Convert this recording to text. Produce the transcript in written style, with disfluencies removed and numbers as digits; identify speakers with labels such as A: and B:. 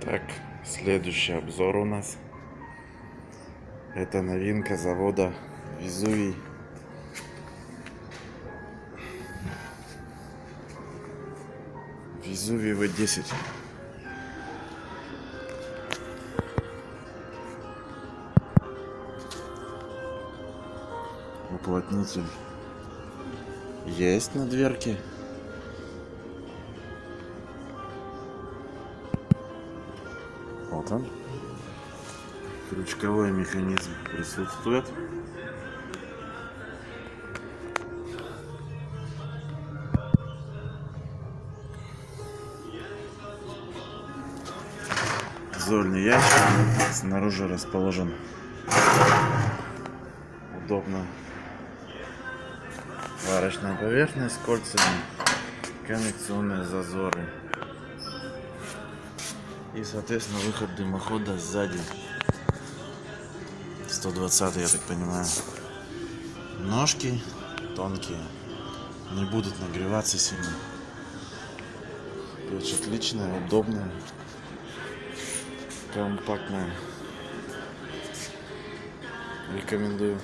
A: Так, следующий обзор у нас. Это новинка завода Везувий. Везувий V10. Уплотнитель есть на дверке. Вот он. Крючковой механизм присутствует. Зольный ящик снаружи расположен удобно. Сварочная поверхность с кольцами, конвекционные зазоры и, соответственно, выход дымохода сзади. 120, я так понимаю. Ножки тонкие, не будут нагреваться сильно. Печь отличная, удобная, компактная. Рекомендую.